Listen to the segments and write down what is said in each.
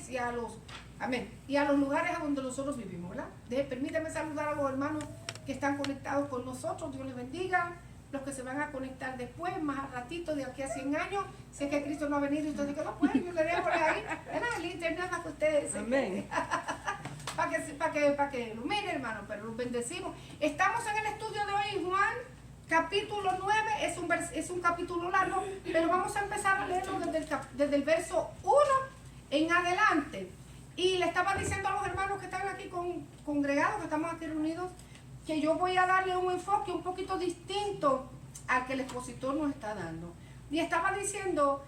iglesia, amén, y a los lugares a donde nosotros vivimos, ¿verdad? Permítame saludar a los hermanos que están conectados con nosotros, Dios les bendiga. Los que se van a conectar después, más al ratito, de aquí a 100 años, si es que Cristo no ha venido y usted dice, no, pues yo le dejo por ahí, era el internet para que ustedes, amén, para que lo miren, hermano, pero los bendecimos. Estamos en el estudio de hoy, Juan, capítulo 9, es un capítulo largo, pero vamos a empezar a leerlo desde el verso 1 en adelante. Y le estaba diciendo a los hermanos que están aquí congregados, que estamos aquí reunidos, que yo voy a darle un enfoque un poquito distinto al que el expositor nos está dando. Y estaba diciendo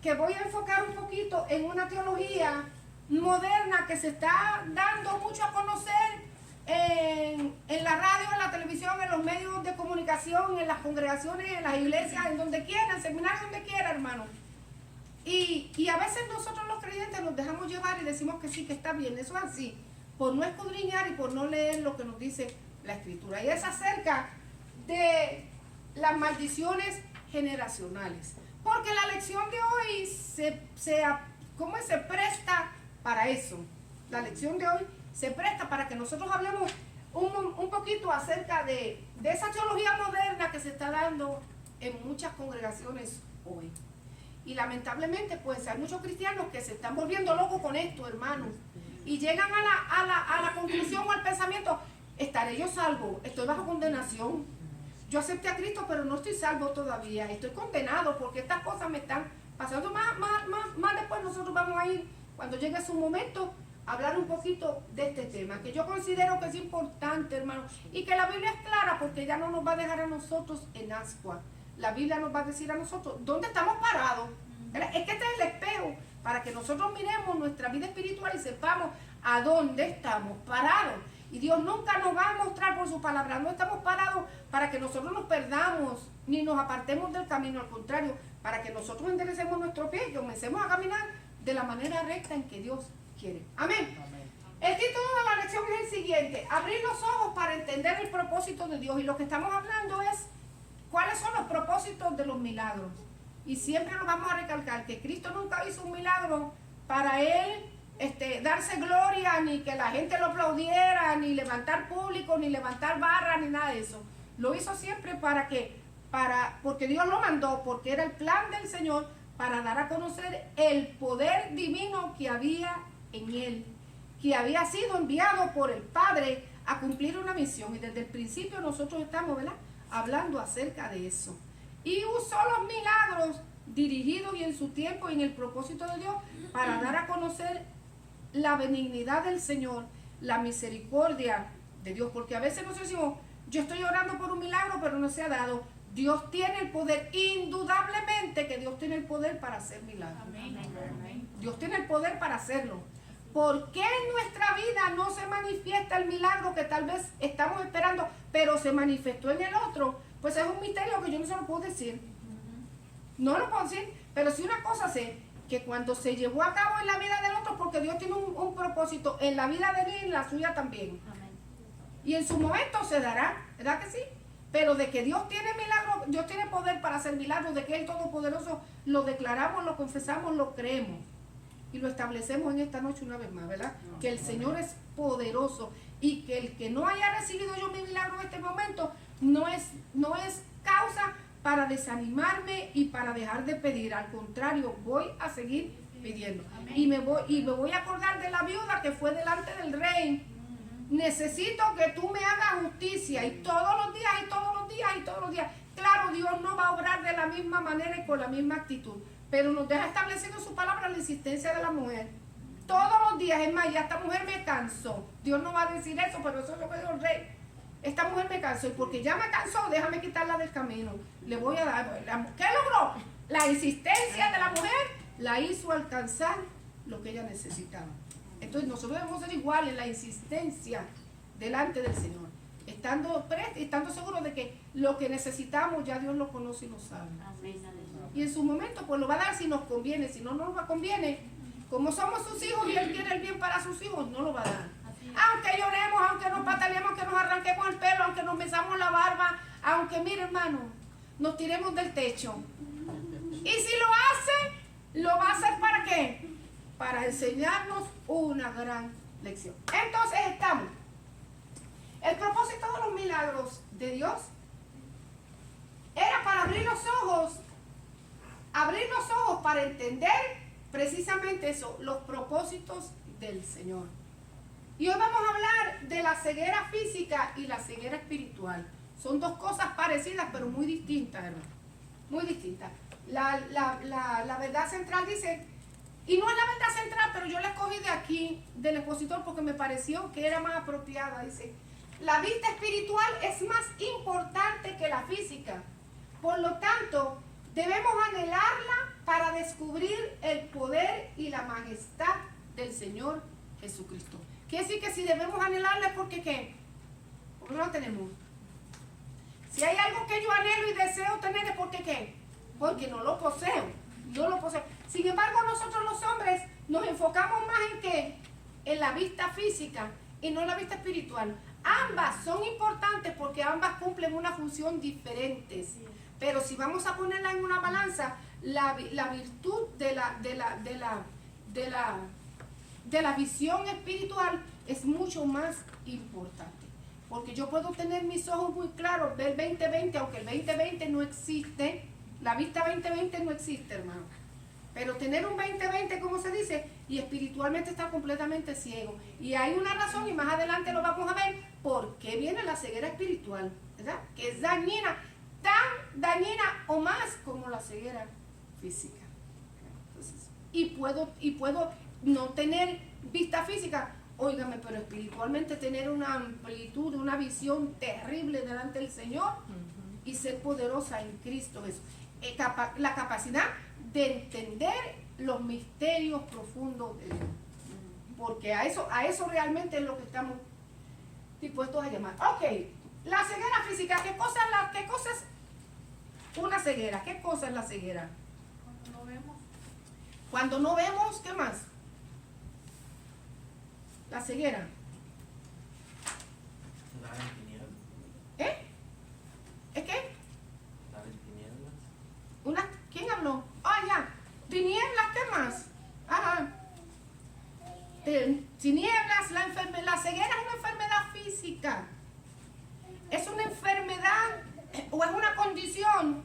que voy a enfocar un poquito en una teología moderna que se está dando mucho a conocer en la radio, en la televisión, en los medios de comunicación, en las congregaciones, en las iglesias, en donde quiera, en seminarios, donde quiera, hermano. Y a veces nosotros los creyentes nos dejamos llevar y decimos que sí, que está bien, eso es así, por no escudriñar y por no leer lo que nos dice la Escritura. Y es acerca de las maldiciones generacionales. Porque la lección de hoy se presta para eso. La lección de hoy se presta para que nosotros hablemos un poquito acerca de esa teología moderna que se está dando en muchas congregaciones hoy. Y lamentablemente pues hay muchos cristianos que se están volviendo locos con esto, hermanos. Y llegan a la conclusión o al pensamiento: ¿estaré yo salvo? Estoy bajo condenación. Yo acepté a Cristo, pero no estoy salvo todavía. Estoy condenado porque estas cosas me están pasando. Más después nosotros vamos a ir, cuando llegue su momento, a hablar un poquito de este tema, que yo considero que es importante, hermano, y que la Biblia es clara, porque ya no nos va a dejar a nosotros en ascuas. La Biblia nos va a decir a nosotros dónde estamos parados. Es que este es el espejo para que nosotros miremos nuestra vida espiritual y sepamos a dónde estamos parados. Y Dios nunca nos va a mostrar por su palabra, no estamos parados para que nosotros nos perdamos ni nos apartemos del camino, al contrario, para que nosotros enderecemos nuestro pie y comencemos a caminar de la manera recta en que Dios quiere. Amén. Amén. El título de la lección es el siguiente: abrir los ojos para entender el propósito de Dios. Y lo que estamos hablando es cuáles son los propósitos de los milagros. Y siempre nos vamos a recalcar que Cristo nunca hizo un milagro para Él darse gloria, ni que la gente lo aplaudiera, ni levantar público, ni levantar barra, ni nada de eso. Lo hizo siempre porque Dios lo mandó, porque era el plan del Señor para dar a conocer el poder divino que había en Él, que había sido enviado por el Padre a cumplir una misión. Y desde el principio nosotros estamos, ¿verdad?, hablando acerca de eso. Y usó los milagros dirigidos y en su tiempo y en el propósito de Dios para dar a conocer la benignidad del Señor, la misericordia de Dios. Porque a veces nosotros decimos: yo estoy orando por un milagro, pero no se ha dado. Dios tiene el poder, indudablemente que Dios tiene el poder para hacer milagros. Amén. Dios tiene el poder para hacerlo. ¿Por qué en nuestra vida no se manifiesta el milagro que tal vez estamos esperando, pero se manifestó en el otro? Pues es un misterio que yo no se lo puedo decir. No lo puedo decir, pero sí una cosa sé, que cuando se llevó a cabo en la vida del otro, porque Dios tiene un propósito en la vida de él y en la suya también. Amén. Y en su momento se dará, ¿verdad que sí? Pero de que Dios tiene milagros, Dios tiene poder para hacer milagros, de que Él Todopoderoso, lo declaramos, lo confesamos, lo creemos. Y lo establecemos en esta noche una vez más, ¿verdad? Que el Señor es poderoso y que el que no haya recibido yo mi milagro en este momento no es causa para desanimarme y para dejar de pedir. Al contrario, voy a seguir pidiendo. Y me voy a acordar de la viuda que fue delante del rey. Necesito que tú me hagas justicia, y todos los días, y todos los días, y todos los días. Claro, Dios no va a obrar de la misma manera y con la misma actitud, pero nos deja establecido en su palabra la insistencia de la mujer. Todos los días, es más, ya esta mujer me cansó. Dios no va a decir eso, pero eso es lo que dijo el rey. Esta mujer me cansó, y porque ya me cansó, déjame quitarla del camino. Le voy a dar. ¿Qué logró? La insistencia de la mujer la hizo alcanzar lo que ella necesitaba. Entonces nosotros debemos ser iguales en la insistencia delante del Señor, estando seguros de que lo que necesitamos ya Dios lo conoce y lo sabe. Y en su momento pues lo va a dar si nos conviene. Si no nos conviene, como somos sus hijos y Él quiere el bien para sus hijos, no lo va a dar. Aunque lloremos, aunque nos pataleemos, aunque nos arranquemos el pelo, aunque nos mesamos la barba, aunque, mire, hermano, nos tiremos del techo. Y si lo hace, ¿lo va a hacer para qué? para enseñarnos una gran lección. Entonces estamos. El propósito de los milagros de Dios era para abrir los ojos para entender precisamente eso, los propósitos del Señor. Y hoy vamos a hablar de la ceguera física y la ceguera espiritual. Son dos cosas parecidas, pero muy distintas, hermano. Muy distintas. La verdad central dice, y no es la verdad central, pero yo la escogí de aquí, del expositor, porque me pareció que era más apropiada. Dice, la vista espiritual es más importante que la física. Por lo tanto, debemos anhelarla para descubrir el poder y la majestad del Señor Jesucristo. Quiere decir que si debemos anhelarla es porque ¿qué? Porque no la tenemos. Si hay algo que yo anhelo y deseo tener es porque ¿qué? Porque no lo poseo. No lo poseo. Sin embargo, nosotros los hombres nos enfocamos más en ¿qué? En la vista física y no en la vista espiritual. Ambas son importantes porque ambas cumplen una función diferente. Pero si vamos a ponerla en una balanza, la virtud de la visión espiritual es mucho más importante. Porque yo puedo tener mis ojos muy claros, ver 20/20, aunque el 20/20 no existe. La vista 20/20 no existe, hermano. Pero tener un 20/20, como se dice, y espiritualmente estar completamente ciego. Y hay una razón, y más adelante lo vamos a ver, por qué viene la ceguera espiritual, ¿verdad? Que es dañina, tan dañina o más como la ceguera física. Entonces, y puedo no tener vista física, óigame, pero espiritualmente tener una amplitud, una visión terrible delante del Señor y ser poderosa en Cristo Jesús. La capacidad de entender los misterios profundos de Dios. Porque a eso realmente es lo que estamos dispuestos a llamar. Ok, la ceguera física, ¿qué cosa es una ceguera? ¿Qué cosa es la ceguera? Cuando no vemos. Cuando no vemos, ¿qué más? La ceguera. La en tinieblas. ¿Eh? ¿Es qué? La en tinieblas. ¿Quién habló? Ah, ya. Tinieblas, ¿qué más? Ajá. Tinieblas, la ceguera es una enfermedad física. Es una enfermedad o es una condición.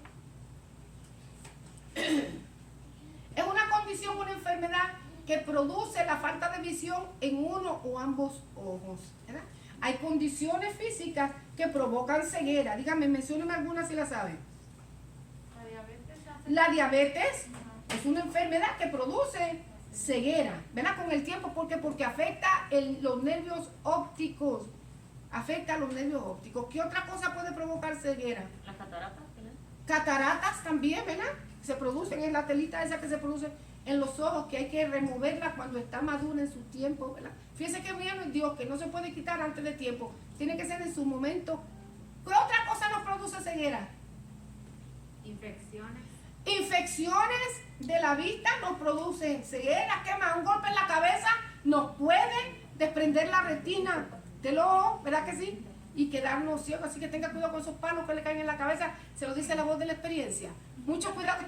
Es una condición, una enfermedad que produce la falta de visión en uno o ambos ojos, ¿verdad? Hay condiciones físicas que provocan ceguera. Dígame, menciónenme algunas si la saben. La diabetes. La diabetes es una enfermedad que produce ceguera, ¿verdad? Con el tiempo, ¿por qué? Porque afecta los nervios ópticos. Afecta a los nervios ópticos. ¿Qué otra cosa puede provocar ceguera? Las cataratas, ¿verdad? Cataratas también, ¿verdad? Se producen, es la telita esa que se produce en los ojos, que hay que removerla cuando está madura en su tiempo, ¿verdad? Fíjese que bueno Dios, que no se puede quitar antes de tiempo, tiene que ser en su momento. ¿Qué otra cosa nos produce ceguera? Infecciones. Infecciones de la vista nos producen ceguera. ¿Qué más? Un golpe en la cabeza nos puede desprender la retina del ojo, ¿verdad que sí? Y quedarnos ciegos, así que tenga cuidado con esos palos que le caen en la cabeza, se lo dice la voz de la experiencia. Mucho cuidado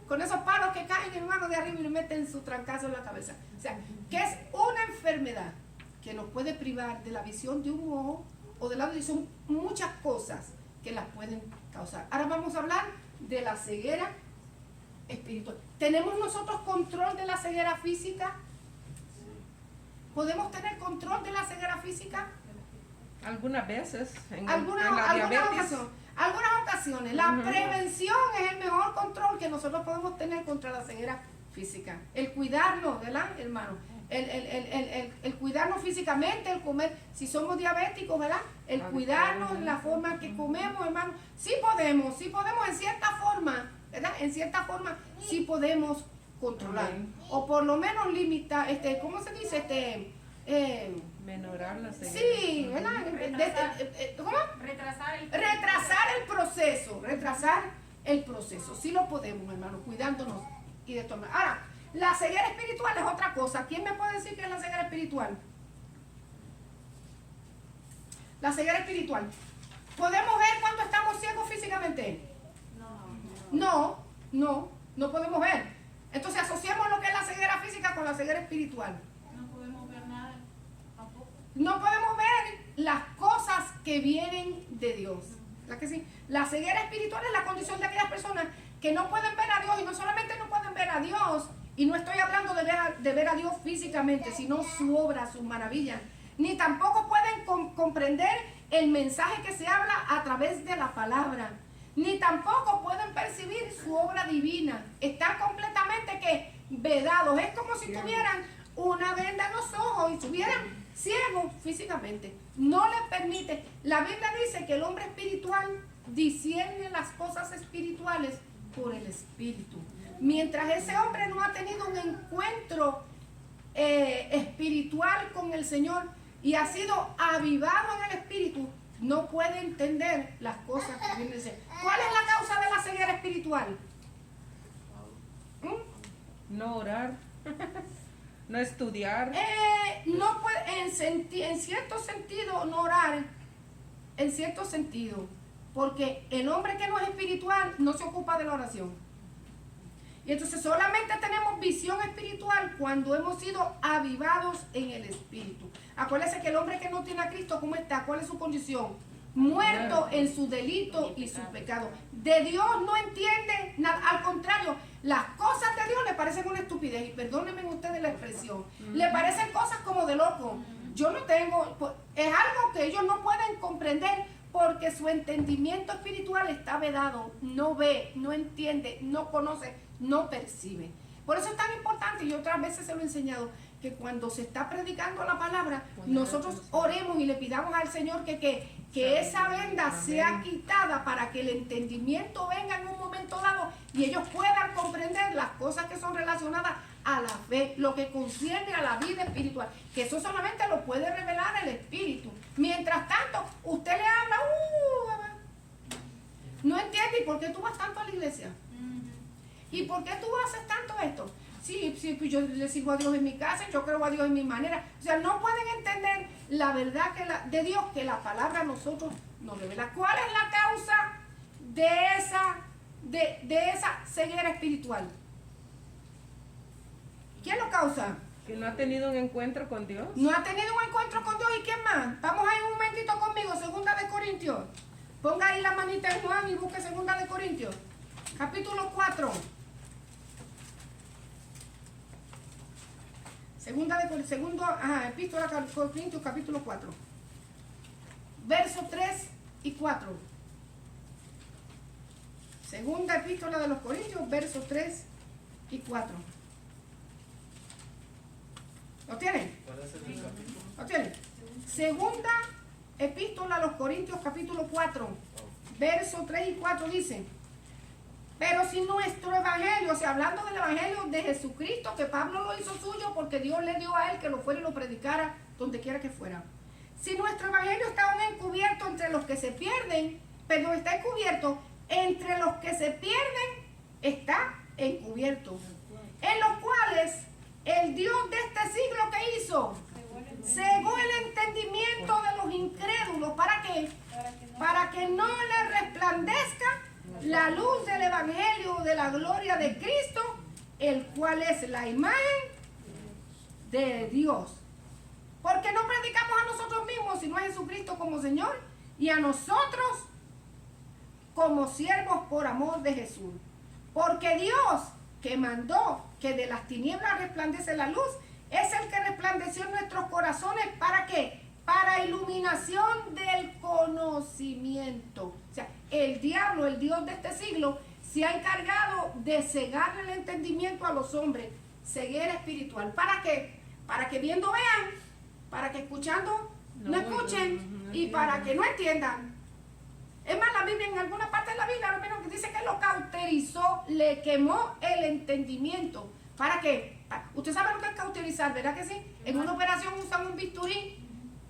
con esos palos que caen, hermano, de arriba y le meten su trancazo en la cabeza. O sea, que es una enfermedad que nos puede privar de la visión de un ojo o del lado, y son muchas cosas que las pueden causar. Ahora vamos a hablar de la ceguera espiritual. ¿Tenemos nosotros control de la ceguera física? ¿Podemos tener control de la ceguera física? Algunas veces, Algunas ocasiones. La prevención es el mejor control que nosotros podemos tener contra la ceguera física. El cuidarnos, ¿verdad, hermano? El cuidarnos físicamente, el comer, si somos diabéticos, ¿verdad? El cuidarnos en la forma que comemos, hermano. Sí podemos en cierta forma, ¿verdad? En cierta forma sí podemos controlar. O por lo menos limitar, ¿cómo se dice? menorar la ceguera. Sí, ¿verdad? ¿Cómo? Retrasar el proceso. Sí lo podemos, hermano, cuidándonos y de tomar. Ahora, la ceguera espiritual es otra cosa. ¿Quién me puede decir qué es la ceguera espiritual? La ceguera espiritual. ¿Podemos ver cuando estamos ciegos físicamente? No podemos ver. Entonces asociamos lo que es la ceguera física con la ceguera espiritual. No podemos ver nada tampoco. No podemos ver las cosas que vienen de Dios. ¿Verdad que sí? La ceguera espiritual es la condición de aquellas personas que no pueden ver a Dios, y no solamente no pueden ver a Dios, y no estoy hablando de ver a Dios físicamente, sino su obra, sus maravillas, ni tampoco pueden comprender el mensaje que se habla a través de la palabra, ni tampoco pueden percibir su obra divina. Están completamente vedados. Es como si tuvieran una venda en los ojos y estuvieran ciegos físicamente. No les permite. La Biblia dice que el hombre espiritual discierne las cosas espirituales por el Espíritu. Mientras ese hombre no ha tenido un encuentro espiritual con el Señor y ha sido avivado en el Espíritu, no puede entender las cosas que vienen de ser. ¿Cuál es la causa de la ceguera espiritual? No orar, no estudiar. No puede, en cierto sentido, no orar, en cierto sentido, porque el hombre que no es espiritual no se ocupa de la oración. Y entonces solamente tenemos visión espiritual cuando hemos sido avivados en el Espíritu. Acuérdense que el hombre que no tiene a Cristo, ¿cómo está? ¿Cuál es su condición? Muerto en su delito y su pecado. De Dios no entiende nada. Al contrario, las cosas de Dios le parecen una estupidez. Y perdónenme ustedes la expresión. Le parecen cosas como de loco. Yo no tengo... Es algo que ellos no pueden comprender porque su entendimiento espiritual está vedado. No ve, no entiende, no conoce, no percibe. Por eso es tan importante, y otras veces se lo he enseñado, que cuando se está predicando la palabra, nosotros oremos y le pidamos al Señor que esa venda sea quitada para que el entendimiento venga en un momento dado y ellos puedan comprender las cosas que son relacionadas a la fe, lo que concierne a la vida espiritual, que eso solamente lo puede revelar el Espíritu. Mientras tanto, usted le habla, no entiende. ¿Y por qué tú vas tanto a la iglesia? ¿Y por qué tú haces tanto esto? Sí, pues yo le sigo a Dios en mi casa, yo creo a Dios en mi manera. O sea, no pueden entender la verdad de Dios, que la palabra a nosotros nos revela. ¿Cuál es la causa de esa ceguera espiritual? ¿Quién lo causa? Que no ha tenido un encuentro con Dios. No ha tenido un encuentro con Dios. ¿Y quién más? Vamos ahí un momentito conmigo, 2 Corintios. Ponga ahí la manita en Juan y busque 2 Corintios, capítulo 4. Epístola a Corintios, capítulo 4. Versos 3 y 4. Segunda epístola de los Corintios, versos 3 y 4. ¿Lo tienen? ¿Cuál es el capítulo? ¿Lo tienen? Segunda epístola a los Corintios, capítulo 4, versos 3 y 4 dice: pero si nuestro evangelio, o sea, hablando del evangelio de Jesucristo, que Pablo lo hizo suyo porque Dios le dio a él que lo fuera y lo predicara donde quiera que fuera. Si nuestro evangelio está aún encubierto entre los que se pierden, pero está encubierto entre los que se pierden, está encubierto. En los cuales el Dios de este siglo, ¿qué hizo? Cegó el entendimiento de los incrédulos. ¿Para qué? Para que no le resplandezca la luz del evangelio de la gloria de Cristo, el cual es la imagen de Dios. Porque no predicamos a nosotros mismos, sino a Jesucristo como Señor, y a nosotros como siervos por amor de Jesús. Porque Dios, que mandó que de las tinieblas resplandece la luz, es el que resplandeció en nuestros corazones. ¿Para qué? Para iluminación del conocimiento. O sea, el diablo, el Dios de este siglo, se ha encargado de cegar el entendimiento a los hombres. Ceguera espiritual. ¿Para qué? Para que viendo vean, para que escuchando no escuchen, y para que no entiendan. Es más, la Biblia, en alguna parte de la Biblia, al menos que dice que lo cauterizó, le quemó el entendimiento. ¿Para qué? Usted sabe lo que es cauterizar, ¿verdad que sí? En una operación usan un bisturí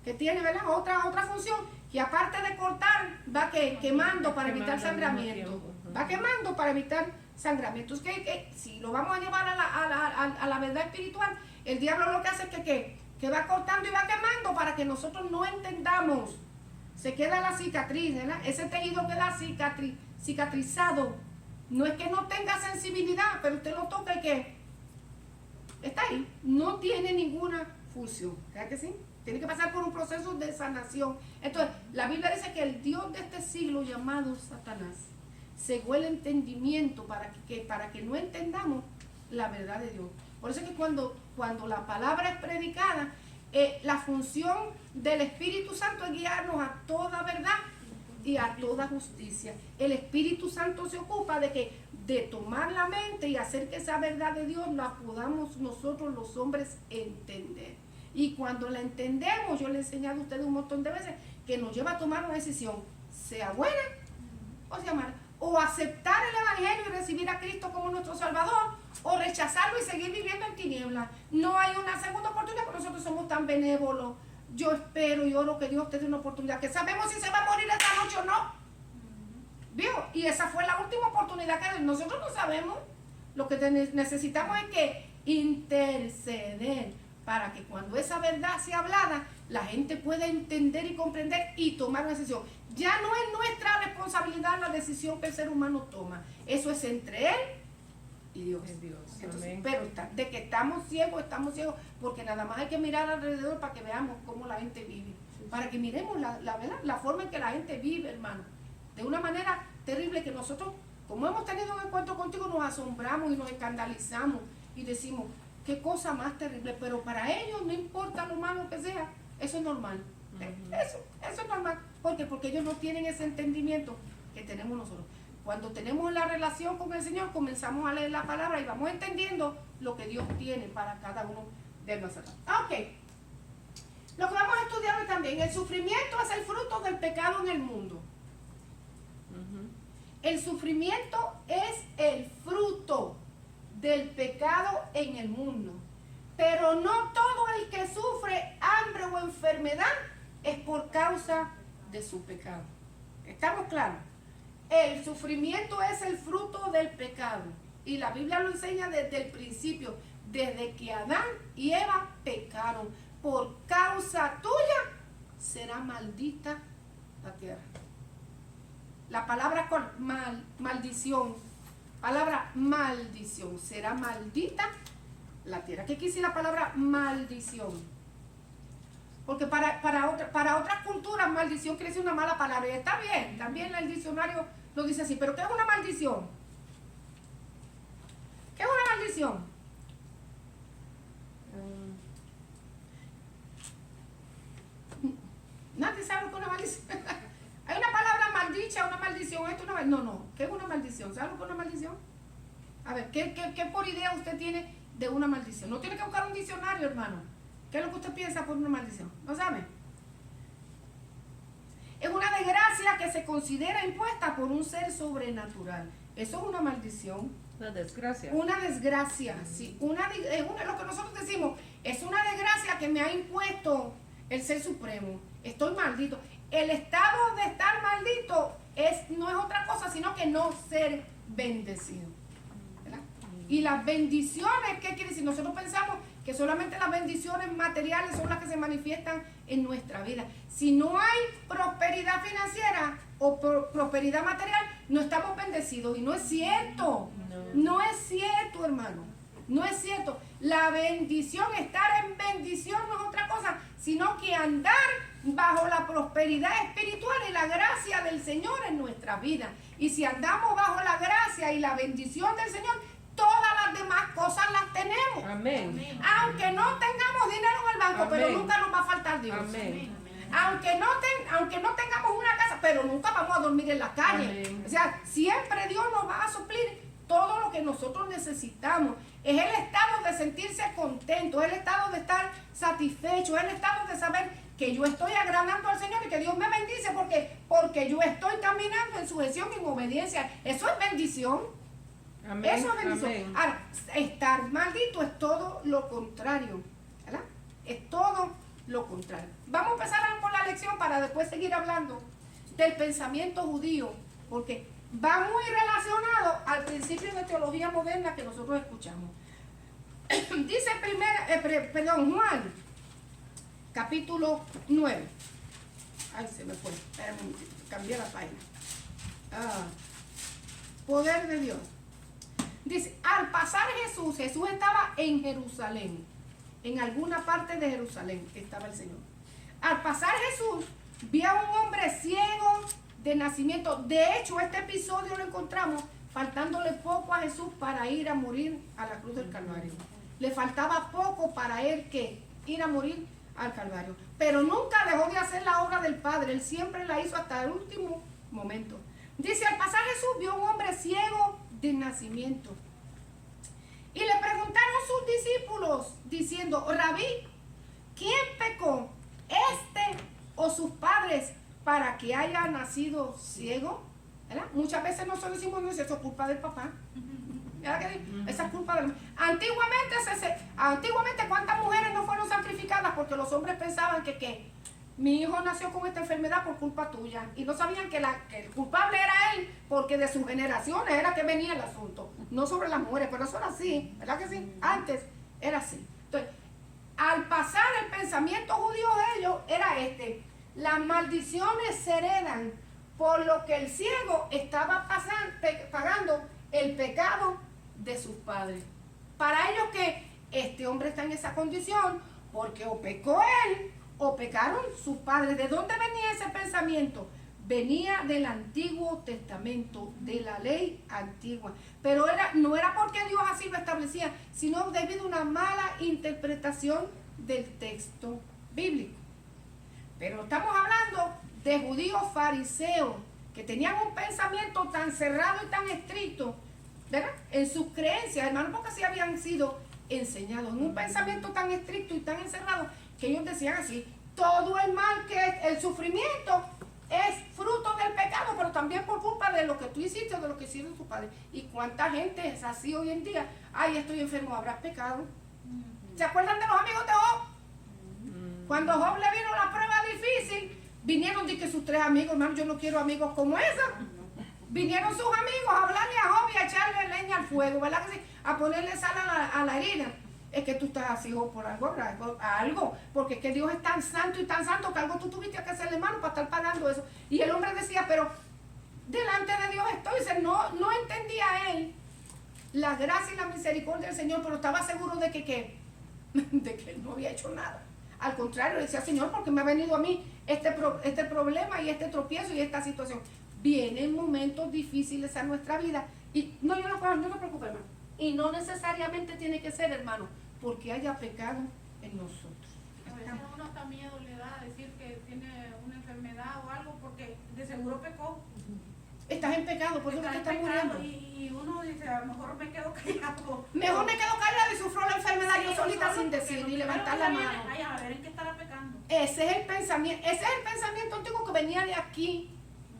que tiene, ¿verdad?, otra función, que aparte de cortar, va quemando para evitar sangramiento. Va quemando para evitar sangramiento. Es que si lo vamos a llevar a la verdad espiritual, el diablo lo que hace es que va cortando y va quemando para que nosotros no entendamos. Se queda la cicatriz, ¿verdad? Ese tejido queda cicatrizado. No es que no tenga sensibilidad, pero usted lo toca y que está ahí. No tiene ninguna función. ¿Verdad que sí? Tiene que pasar por un proceso de sanación. Entonces, la Biblia dice que el Dios de este siglo llamado Satanás cegó el entendimiento para que no entendamos la verdad de Dios. Por eso es que cuando la palabra es predicada, la función del Espíritu Santo es guiarnos a toda verdad y a toda justicia. El Espíritu Santo se ocupa de tomar la mente y hacer que esa verdad de Dios la podamos nosotros los hombres entender. Y cuando la entendemos, yo le he enseñado a ustedes un montón de veces que nos lleva a tomar una decisión, sea buena o sea mala, o aceptar el Evangelio y recibir a Cristo como nuestro Salvador, o rechazarlo y seguir viviendo en tinieblas. No hay una segunda oportunidad porque nosotros somos tan benévolos. Yo espero y oro que Dios te dé una oportunidad, que sabemos si se va a morir esta noche o no. ¿Vio? Y esa fue la última oportunidad que nosotros no sabemos. Lo que necesitamos es que interceder para que cuando esa verdad sea hablada, la gente pueda entender y comprender y tomar una decisión. Ya no es nuestra responsabilidad la decisión que el ser humano toma. Eso es entre él y Dios. Entonces, pero de que estamos ciegos porque nada más hay que mirar alrededor para que veamos cómo la gente vive. Para que miremos la forma en que la gente vive, hermano. De una manera terrible que nosotros, como hemos tenido un encuentro contigo, nos asombramos y nos escandalizamos y decimos, qué cosa más terrible, pero para ellos no importa lo malo que sea, eso es normal. Eso es normal. ¿Por qué? Porque ellos no tienen ese entendimiento que tenemos nosotros. Cuando tenemos la relación con el Señor, comenzamos a leer la palabra y vamos entendiendo lo que Dios tiene para cada uno de nosotros. Ok. Lo que vamos a estudiar hoy también, el sufrimiento es el fruto del pecado en el mundo. El sufrimiento es el fruto del pecado en el mundo. Pero no todo el que sufre hambre o enfermedad es por causa de su pecado. ¿Estamos claros? El sufrimiento es el fruto del pecado. Y la Biblia lo enseña desde el principio. Desde que Adán y Eva pecaron. Por causa tuya será maldita la tierra. La palabra con maldición. Palabra maldición. Será maldita la tierra. ¿Qué quiere decir la palabra maldición? Porque para otras culturas maldición quiere decir una mala palabra. Y está bien, también el diccionario lo dice así. Pero ¿qué es una maldición? ¿Qué es una maldición? Nadie sabe lo que es una maldición. Hay una palabra maldicha, una maldición. Esto no. ¿Qué es una maldición? ¿Sabe lo que es una maldición? A ver, ¿qué por idea usted tiene de una maldición? No tiene que buscar un diccionario, hermano. ¿Qué es lo que usted piensa por una maldición? ¿No sabe? Es una desgracia que se considera impuesta por un ser sobrenatural. Eso es una maldición. Una desgracia. Una desgracia, sí. Lo que nosotros decimos, es una desgracia que me ha impuesto el Ser Supremo. Estoy maldito. El estado de estar maldito no es otra cosa, sino que no ser bendecido. ¿Verdad? Y las bendiciones, ¿qué quiere decir? Nosotros pensamos que solamente las bendiciones materiales son las que se manifiestan en nuestra vida. Si no hay prosperidad financiera o prosperidad material, no estamos bendecidos. Y no es cierto. No es cierto, hermano. No es cierto. La bendición, estar en bendición no es otra cosa, sino que andar bajo la prosperidad espiritual y la gracia del Señor en nuestra vida. Y si andamos bajo la gracia y la bendición del Señor, todas las demás cosas las tenemos. Amén. Aunque no tengamos dinero en el banco, Amén. pero nunca nos va a faltar Dios. Amén. Aunque no tengamos una casa, pero nunca vamos a dormir en la calle. Amén. O sea, siempre Dios nos va a suplir todo lo que nosotros necesitamos. Es el estado de sentirse contento, es el estado de estar satisfecho, es el estado de saber que yo estoy agradando al Señor y que Dios me bendice porque yo estoy caminando en sujeción y en obediencia. Eso es bendición. Amén. Eso es bendición. Amén. Ahora, estar maldito es todo lo contrario, ¿verdad? Es todo lo contrario. Vamos a empezar con la lección para después seguir hablando del pensamiento judío, porque va muy relacionado al principio de teología moderna que nosotros escuchamos. Dice Juan, capítulo 9. Ay, se me fue. Espera un momentito, cambié la página. poder de Dios. Dice, al pasar Jesús estaba en Jerusalén, en alguna parte de Jerusalén estaba el Señor. Al pasar Jesús, vio a un hombre ciego de nacimiento. De hecho, este episodio lo encontramos faltándole poco a Jesús para ir a morir a la cruz del Calvario. Le faltaba poco para él que ir a morir al Calvario. Pero nunca dejó de hacer la obra del Padre. Él siempre la hizo hasta el último momento. Dice, al pasar Jesús vio a un hombre ciego de nacimiento. Y le preguntaron sus discípulos diciendo, Rabí, ¿quién pecó, este o sus padres, para que haya nacido ciego? ¿Verdad? Muchas veces nosotros decimos, no, eso es culpa del papá. ¿Verdad que sí? Esa es culpa del... Antiguamente, ¿cuántas mujeres no fueron sacrificadas? Porque los hombres pensaban que mi hijo nació con esta enfermedad por culpa tuya. Y no sabían que el culpable era él, porque de sus generaciones era que venía el asunto. No sobre las mujeres, pero eso era así. ¿Verdad que sí? Antes era así. Entonces, al pasar el pensamiento judío de ellos, era este. Las maldiciones se heredan, por lo que el ciego estaba pagando el pecado de sus padres. Para ellos que este hombre está en esa condición, porque o pecó él, o pecaron sus padres. ¿De dónde venía ese pensamiento? Venía del Antiguo Testamento, de la ley antigua. Pero no era porque Dios así lo establecía, sino debido a una mala interpretación del texto bíblico. Pero estamos hablando de judíos fariseos que tenían un pensamiento tan cerrado y tan estricto, ¿verdad? En sus creencias, hermanos, porque así habían sido enseñados, en un pensamiento tan estricto y tan encerrado, que ellos decían así, todo el mal, que el sufrimiento es fruto del pecado, pero también por culpa de lo que tú hiciste o de lo que hicieron tus padres. ¿Y cuánta gente es así hoy en día? Ay, estoy enfermo, ¿habrás pecado? ¿Se acuerdan de los amigos de Job? Cuando Job le vino la prueba difícil, vinieron de que sus 3 amigos, hermano, yo no quiero amigos como esa. Vinieron sus amigos a hablarle a Job y a echarle leña al fuego, ¿verdad que sí? A ponerle sal a la herida. Es que tú estás así, Job, por algo, algo, porque es que Dios es tan santo y tan santo que algo tú tuviste que hacerle, hermano, para estar pagando eso. Y el hombre decía, pero delante de Dios estoy. Dice, no entendía él la gracia y la misericordia del Señor, pero estaba seguro de que él no había hecho nada. Al contrario, decía, Señor, porque me ha venido a mí este problema y este tropiezo y esta situación. Vienen momentos difíciles a nuestra vida y no te preocupes, hermano. Y no necesariamente tiene que ser, hermano, porque haya pecado en nosotros. A veces a uno hasta miedo le da a decir que tiene una enfermedad o algo porque de seguro pecó. Estás en pecado, por eso que te estás muriendo. Y uno dice, a lo mejor me quedo callado. Mejor me quedo callada y sufro la enfermedad yo solita sin decir ni levantar la mano. Ay, a ver en qué estará pecando. Ese es el pensamiento antiguo que venía de aquí.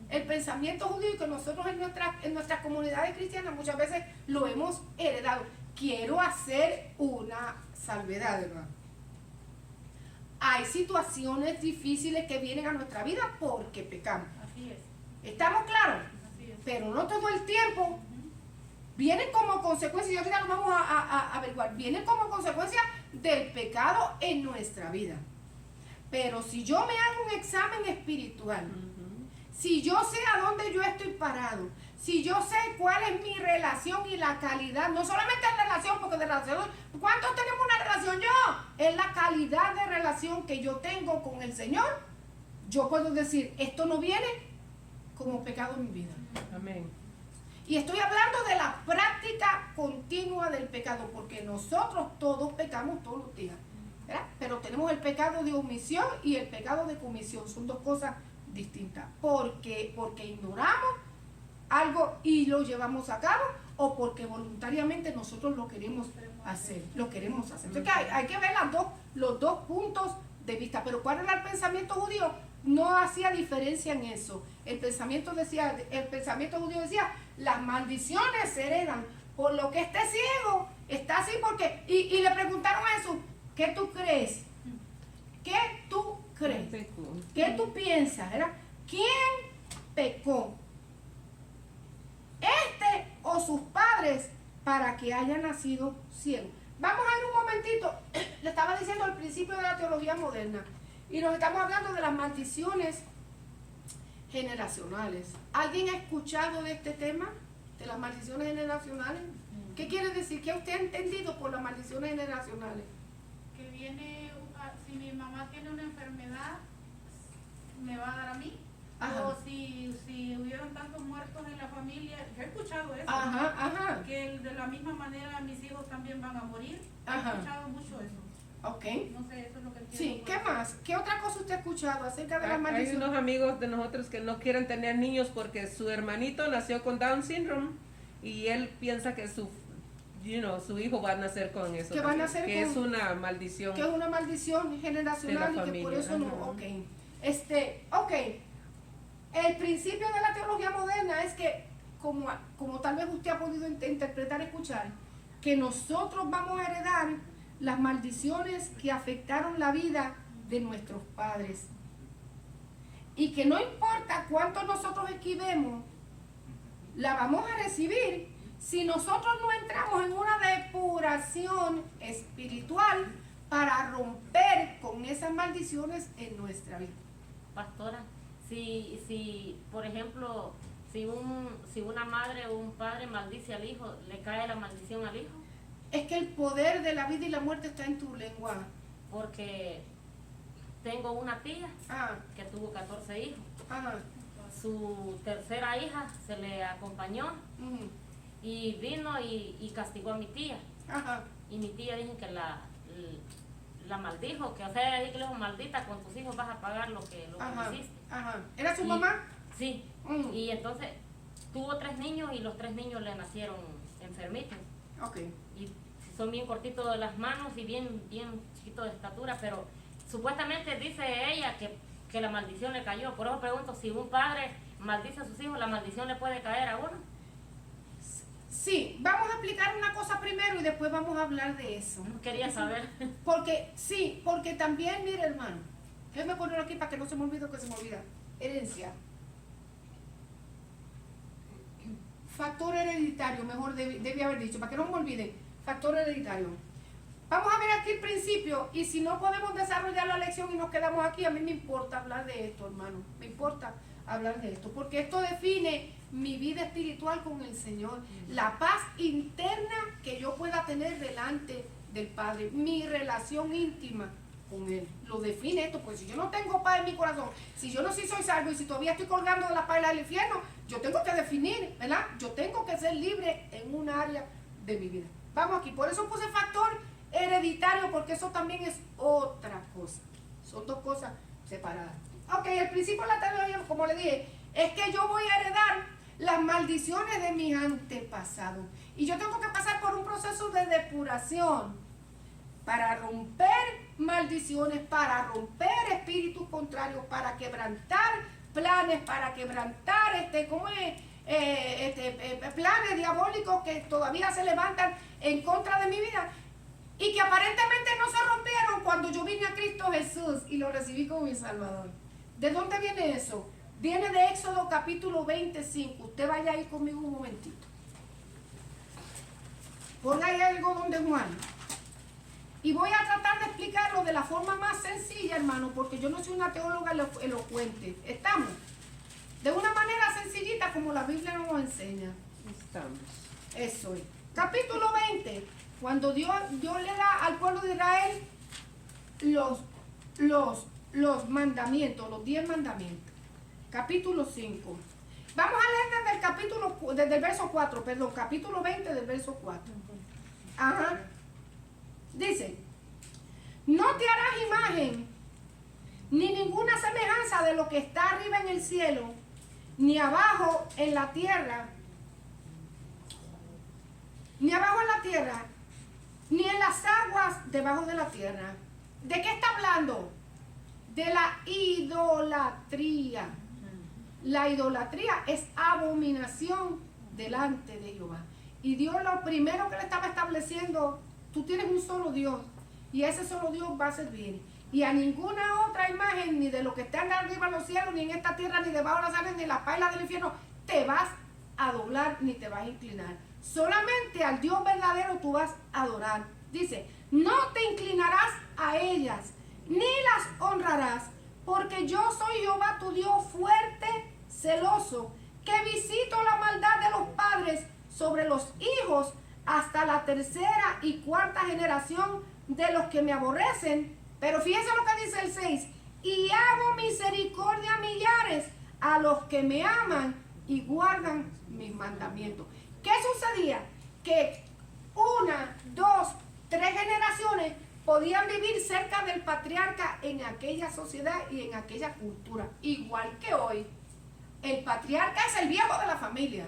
El pensamiento judío, que nosotros en nuestras comunidades cristianas muchas veces lo hemos heredado. Quiero hacer una salvedad, hermano. Hay situaciones difíciles que vienen a nuestra vida porque pecamos. Así es. ¿Estamos claros? Así es. Pero no todo el tiempo. Vienen como consecuencia, y ahorita lo vamos a averiguar, vienen como consecuencia del pecado en nuestra vida. Pero si yo me hago un examen espiritual, si yo sé a dónde yo estoy parado, si yo sé cuál es mi relación y la calidad, no solamente relación, porque de relación, ¿cuántos tenemos una relación? Yo, es la calidad de relación que yo tengo con el Señor. Yo puedo decir, esto no viene como pecado en mi vida. Amén. Y estoy hablando de la práctica continua del pecado, porque nosotros todos pecamos todos los días, ¿verdad? Pero tenemos el pecado de omisión y el pecado de comisión, son dos cosas distintas, porque ignoramos algo y lo llevamos a cabo, o porque voluntariamente nosotros lo queremos hacer. Entonces hay que ver los dos puntos de vista. Pero ¿cuál era el pensamiento judío? No hacía diferencia en eso. El pensamiento judío decía, las maldiciones se heredan, por lo que este ciego está así porque... Y le preguntaron a Jesús, ¿qué tú crees? ¿Qué tú crees? ¿Qué tú piensas? ¿Verdad? ¿Quién pecó? ¿Este o sus padres para que haya nacido ciego? Vamos a ir un momentito. Le estaba diciendo al principio de la teología moderna. Y nos estamos hablando de las maldiciones generacionales. ¿Alguien ha escuchado de este tema? de las maldiciones generacionales. ¿Qué quiere decir? ¿Qué usted ha entendido por las maldiciones generacionales? Que viene, si mi mamá tiene una enfermedad, me va a dar a mí. Ajá. O si hubieron tantos muertos en la familia, yo he escuchado eso. Ajá, ajá. Que de la misma manera mis hijos también van a morir. Ajá. He escuchado mucho eso. Ok. No sé, eso es lo que entiendo. Sí, ¿qué más? ¿Qué otra cosa usted ha escuchado acerca de las Hay maldiciones? unos amigos de nosotros que no quieren tener niños porque su hermanito nació con Down syndrome y él piensa que su hijo va a nacer con eso. Que va a también, nacer que con- es una maldición. Que es una maldición generacional De la y que por familia, eso no. ajá. Ok. El principio de la teología moderna es que, como tal vez usted ha podido interpretar, escuchar, que nosotros vamos a heredar las maldiciones que afectaron la vida de nuestros padres. Y que no importa cuánto nosotros esquivemos, la vamos a recibir si nosotros no entramos en una depuración espiritual para romper con esas maldiciones en nuestra vida. Pastora, si por ejemplo, si una madre o un padre maldice al hijo, ¿le cae la maldición al hijo? Es que el poder de la vida y la muerte está en tu lengua. Porque tengo una tía Ah, que tuvo 14 hijos. ajá, Su tercera hija se le acompañó ujú, y vino y castigó a mi tía. ajá, Y mi tía dijo que la maldijo, que o sea, dijo que le dijo, maldita, con tus hijos vas a pagar lo que ajá, hiciste. ajá. ¿Era su Y- mamá? Sí. Mm, Y entonces tuvo 3 niños y los 3 niños le nacieron enfermitos. ok. Y son bien cortitos de las manos y bien chiquitos de estatura, pero supuestamente dice ella que la maldición le cayó. Por eso pregunto, si un padre maldice a sus hijos, ¿la maldición le puede caer a uno? Sí, vamos a explicar una cosa primero y después vamos a hablar de eso. No quería saber. Porque también, mire hermano, déjeme ponerlo aquí para que no se me olvide que se me olvida. Herencia. Factor hereditario, mejor debí haber dicho, para que no me olvide. Factor hereditario. Vamos a ver aquí el principio y si no podemos desarrollar la lección y nos quedamos aquí, a mí me importa hablar de esto, hermano. Me importa hablar de esto, porque esto define mi vida espiritual con el Señor, la paz interna que yo pueda tener delante del Padre, mi relación íntima con Él. Lo define esto, pues si yo no tengo paz en mi corazón, si yo no soy salvo y si todavía estoy colgando de la paila del infierno, yo tengo que definir, ¿verdad? Yo tengo que ser libre en un área de mi vida. Vamos aquí, por eso puse factor hereditario, porque eso también es otra cosa. Son dos cosas separadas. Ok, el principio de la teología, como le dije, es que yo voy a heredar las maldiciones de mis antepasados. Y yo tengo que pasar por un proceso de depuración para romper maldiciones, para romper espíritus contrarios, para quebrantar planes, para quebrantar planes diabólicos que todavía se levantan en contra de mi vida y que aparentemente no se rompieron cuando yo vine a Cristo Jesús y lo recibí como mi Salvador. ¿De dónde viene eso? Viene de Éxodo capítulo 25. Usted vaya ahí conmigo un momentito. Ponga ahí algo donde Juan. Y voy a tratar de explicarlo de la forma más sencilla, hermano, porque yo no soy una teóloga elocuente. ¿Estamos? De una manera sencillita como la Biblia nos enseña. Estamos. Eso es. Capítulo 20. Cuando Dios le da al pueblo de Israel los mandamientos, los 10 mandamientos. Capítulo 5. Vamos a leer desde el verso 4, perdón, capítulo 20 del verso 4. Ajá. Dice, no te harás imagen ni ninguna semejanza de lo que está arriba en el cielo, ni abajo en la tierra, ni abajo en la tierra, ni en las aguas debajo de la tierra. ¿De qué está hablando? De la idolatría. La idolatría es abominación delante de Jehová. Y Dios lo primero que le estaba estableciendo, tú tienes un solo Dios y ese solo Dios va a servir. Y a ninguna otra imagen, ni de lo que está arriba en los cielos, ni en esta tierra, ni debajo de las aguas, ni en las pailas del infierno, te vas a doblar ni te vas a inclinar. Solamente al Dios verdadero tú vas a adorar. Dice, no te inclinarás a ellas, ni las honrarás, porque yo soy Jehová tu Dios fuerte, celoso, que visito la maldad de los padres sobre los hijos hasta la tercera y cuarta generación de los que me aborrecen. Pero fíjense lo que dice el 6. Y hago misericordia a millares a los que me aman y guardan mis mandamientos. ¿Qué sucedía? Que 1, 2, 3 generaciones podían vivir cerca del patriarca en aquella sociedad y en aquella cultura. Igual que hoy, el patriarca es el viejo de la familia,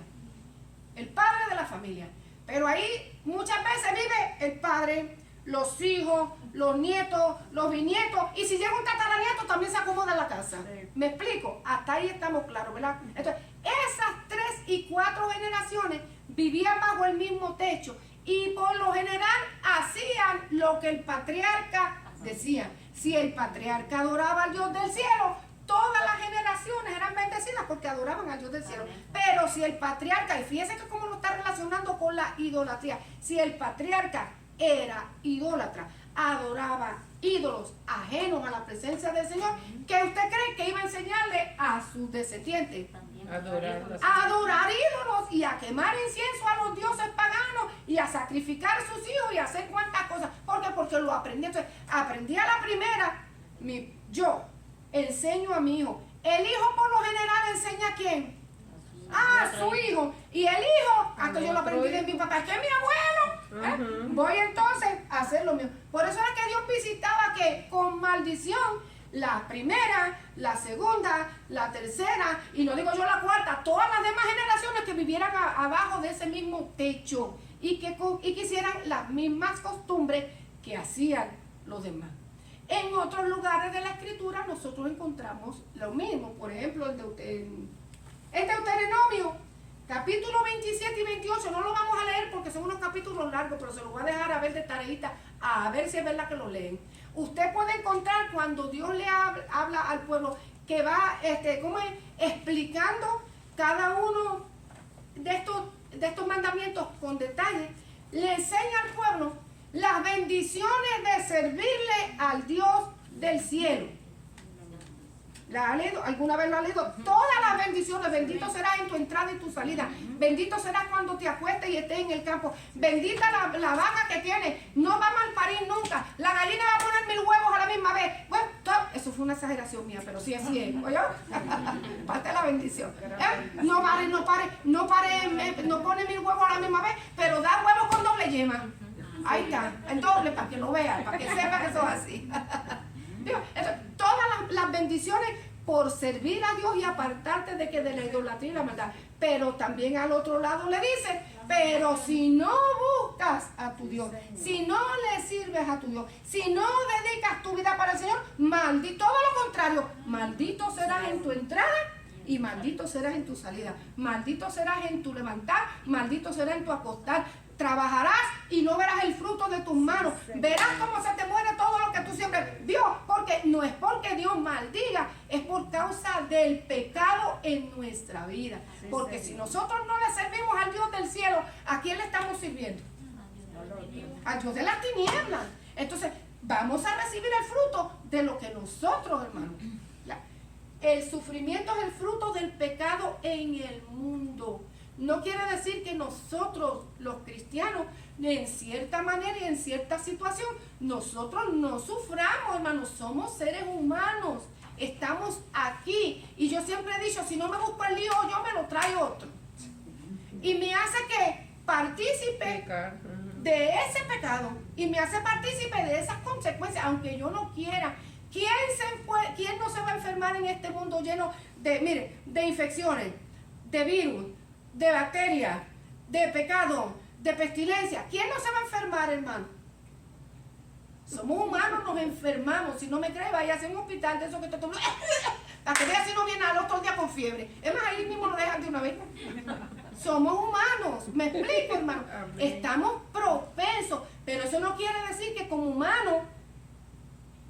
el padre de la familia. Pero ahí muchas veces vive el padre, los hijos, los nietos, los bisnietos, y si llega un tataranieto también se acomoda en la casa. ¿Me explico? Hasta ahí estamos claros, ¿verdad? Entonces, esas 3 y 4 generaciones vivían bajo el mismo techo y por lo general hacían lo que el patriarca decía. Si el patriarca adoraba al Dios del cielo, todas las generaciones eran bendecidas porque adoraban al Dios del cielo. Pero si el patriarca, y fíjense que cómo lo está relacionando con la idolatría, si el patriarca era idólatra, adoraba ídolos ajenos a la presencia del Señor, ¿qué usted cree que iba a enseñarle a sus descendientes? A adorar ídolos y a quemar incienso a los dioses paganos y a sacrificar a sus hijos y a hacer cuantas cosas. ¿Por qué? Porque lo aprendí. Entonces, aprendí a la primera, yo enseño a mi hijo. El hijo por lo general enseña a quién? A su hijo. Y el hijo, hasta yo lo aprendí de mi papá, que es mi abuelo. Voy entonces a hacer lo mío. Por eso era que Dios visitaba que con maldición la primera, la segunda, la tercera, y no digo yo la cuarta, todas las demás generaciones que vivieran abajo de ese mismo techo y que hicieran las mismas costumbres que hacían los demás. En otros lugares de la escritura nosotros encontramos lo mismo. Por ejemplo, en Deuteronomio, capítulo 27 y 28, no lo vamos a leer porque son unos capítulos largos, pero se los voy a dejar a ver de tareita, a ver si es verdad que lo leen. Usted puede encontrar cuando Dios le habla al pueblo que va explicando cada uno de estos mandamientos con detalle, le enseña al pueblo las bendiciones de servirle al Dios del cielo. ¿La ha leído? ¿Alguna vez lo ha leído? Todas las bendiciones. Bendito serás en tu entrada y tu salida. Bendito serás cuando te acuestes y estés en el campo. Bendita la vaca que tienes. No va a malparir nunca. La gallina va a poner 1000 huevos a la misma vez. Bueno, eso fue una exageración mía, pero sí es. ¿Oye? Parte de la bendición. No pone 1000 huevos a la misma vez, pero da huevos con doble yema. Ahí está, en doble, para que lo vean, para que sepa que eso es así. Entonces, todas las bendiciones por servir a Dios y apartarte de la idolatría y la maldad. Pero también al otro lado le dice, pero si no buscas a tu Dios, si no le sirves a tu Dios, si no dedicas tu vida para el Señor, maldito, todo lo contrario, maldito serás en tu entrada y maldito serás en tu salida, maldito serás en tu levantar, maldito serás en tu acostar. Trabajarás y no verás el fruto de tus manos. Verás cómo se te muere todo lo que tú siempre Dios, porque no es porque Dios maldiga, es por causa del pecado en nuestra vida. Porque si nosotros no le servimos al Dios del cielo, ¿a quién le estamos sirviendo? Al Dios de las tinieblas. Entonces, vamos a recibir el fruto de lo que nosotros, hermanos. El sufrimiento es el fruto del pecado en el mundo. No quiere decir que nosotros, los cristianos, en cierta manera y en cierta situación, nosotros no suframos, hermanos. Somos seres humanos. Estamos aquí. Y yo siempre he dicho, si no me busco el lío, yo me lo trae otro. Y me hace que partícipe de ese pecado. Y me hace partícipe de esas consecuencias, aunque yo no quiera. ¿Quién no se va a enfermar en este mundo lleno de infecciones, de virus, de bacterias, de pecado, de pestilencia? ¿Quién no se va a enfermar, hermano? Somos humanos, nos enfermamos. Si no me cree, vaya a hacer un hospital de eso que te toma para que vea si no viene al otro día con fiebre. Es más, ahí mismo lo dejan de una vez. Somos humanos, me explico, hermano. Estamos propensos, pero eso no quiere decir que como humano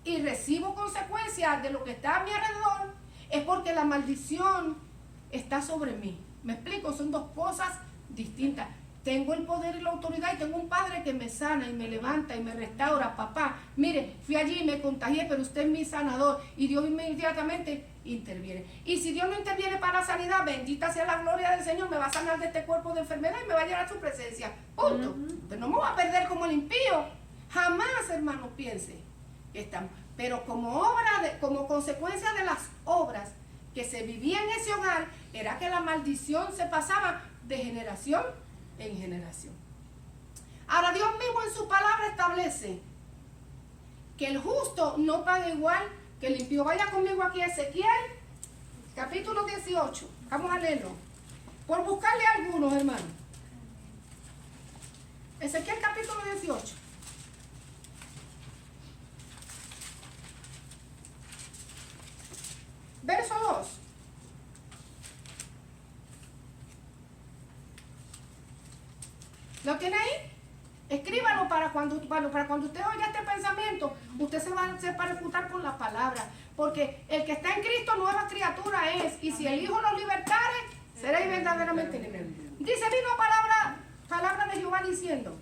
y recibo consecuencias de lo que está a mi alrededor, es porque la maldición está sobre mí. ¿Me explico? Son dos cosas distintas. tengo el poder y la autoridad y tengo un padre que me sana y me levanta y me restaura. Papá, mire, fui allí y me contagié, pero usted es mi sanador. Y Dios inmediatamente interviene. Y si Dios no interviene para la sanidad, bendita sea la gloria del Señor, me va a sanar de este cuerpo de enfermedad y me va a llevar a su presencia. Punto. Pero no me va a perder como el impío. Jamás, hermanos, piense que estamos. Pero como consecuencia de las obras que se vivían en ese hogar, era que la maldición se pasaba de generación en generación. Ahora Dios mismo en su palabra establece que el justo no paga igual que el impío. Vaya conmigo aquí a Ezequiel, capítulo 18. Vamos a leerlo. Por buscarle algunos, hermanos. Ezequiel capítulo 18. Verso 2. ¿Lo tiene ahí? Escríbalo para cuando usted oiga este pensamiento, usted se va a refutar con la palabra. Porque el que está en Cristo, nueva criatura es. Y si el Hijo los libertare, seréis verdaderamente libres. Dice, vino palabra de Jehová diciendo,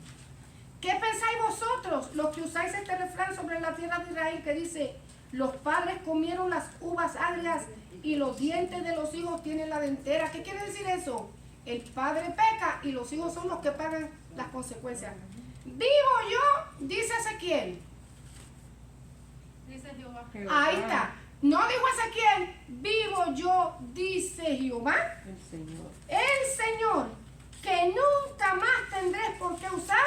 ¿qué pensáis vosotros, los que usáis este refrán sobre la tierra de Israel, que dice, los padres comieron las uvas agrias y los dientes de los hijos tienen la dentera? ¿Qué quiere decir eso? El padre peca y los hijos son los que pagan las consecuencias. Vivo yo, dice Ezequiel. Dice Jehová. Ahí está. No dijo Ezequiel, vivo yo, dice Jehová. El Señor, que nunca más tendré por qué usar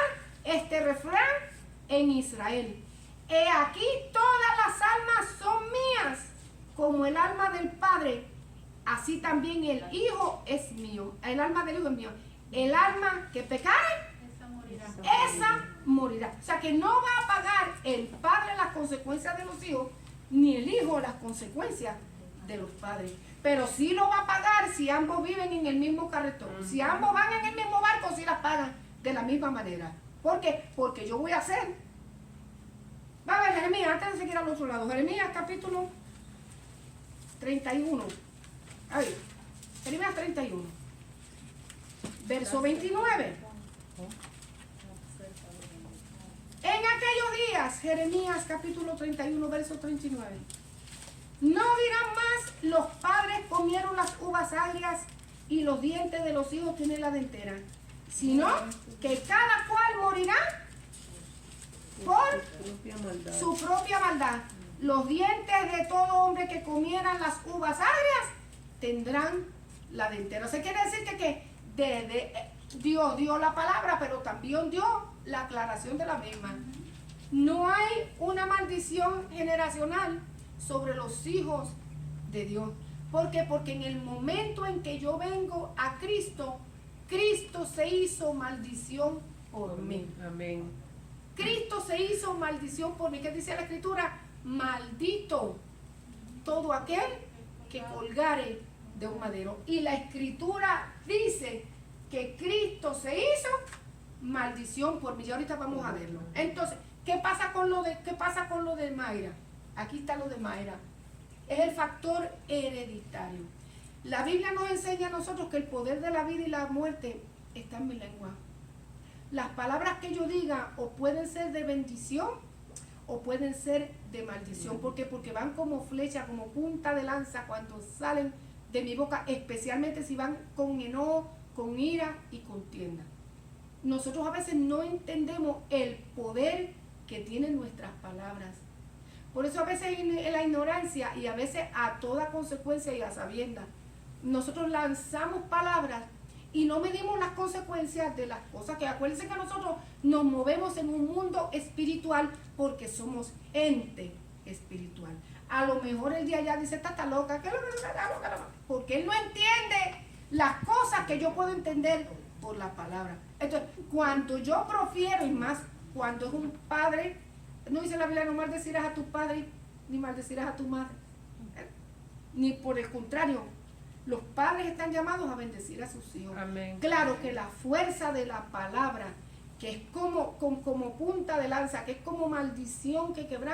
este refrán en Israel. He aquí todas las almas son mías, como el alma del Padre, así también el Hijo es mío. El alma del Hijo es mío. El alma que pecare, Esa morirá. esa morirá. O sea que no va a pagar el Padre las consecuencias de los hijos, ni el Hijo las consecuencias de los padres. Pero sí lo va a pagar si ambos viven en el mismo carretón. Si ambos van en el mismo barco, sí las pagan de la misma manera. ¿Por qué? Porque yo voy a hacer. Va a ver Jeremías, antes de seguir al otro lado. Jeremías capítulo 31. A ver, Jeremías 31. Verso 29. En aquellos días, Jeremías capítulo 31, verso 39. No dirán más, los padres comieron las uvas agrias y los dientes de los hijos tienen la dentera, sino que cada cual morirá por su propia maldad. Los dientes de todo hombre que comieran las uvas agrias tendrán la dentera. O sea, quiere decir que Dios dio la palabra, pero también dio la aclaración de la misma. No hay una maldición generacional sobre los hijos de Dios. ¿Por qué? Porque en el momento en que yo vengo a Cristo, Cristo se hizo maldición por mí. Amén. Cristo se hizo maldición por mí. ¿Qué dice la Escritura? Maldito todo aquel que colgare de un madero. Y la Escritura dice que Cristo se hizo maldición por mí. Y ahorita vamos a verlo. Entonces, ¿qué pasa con lo de Mayra? Aquí está lo de Mayra. Es el factor hereditario. La Biblia nos enseña a nosotros que el poder de la vida y la muerte está en mi lengua. Las palabras que yo diga o pueden ser de bendición o pueden ser de maldición. ¿Por qué? Porque van como flecha, como punta de lanza cuando salen de mi boca, especialmente si van con enojo, con ira y contienda. Nosotros a veces no entendemos el poder que tienen nuestras palabras. Por eso a veces en la ignorancia y a veces a toda consecuencia y a sabiendas, nosotros lanzamos palabras y no medimos las consecuencias de las cosas. Que acuérdense que nosotros nos movemos en un mundo espiritual porque somos ente espiritual. A lo mejor el día ya dice, está loca, ¿qué es lo que está loca? Porque él no entiende las cosas que yo puedo entender por la palabra. Entonces, cuando yo profiero, y más cuando es un padre, no dice la Biblia, no maldecirás a tu padre ni maldecirás a tu madre. Ni por el contrario, los padres están llamados a bendecir a sus hijos. Amén. Claro que la fuerza de la palabra, que es como punta de lanza, que es como maldición que quebra.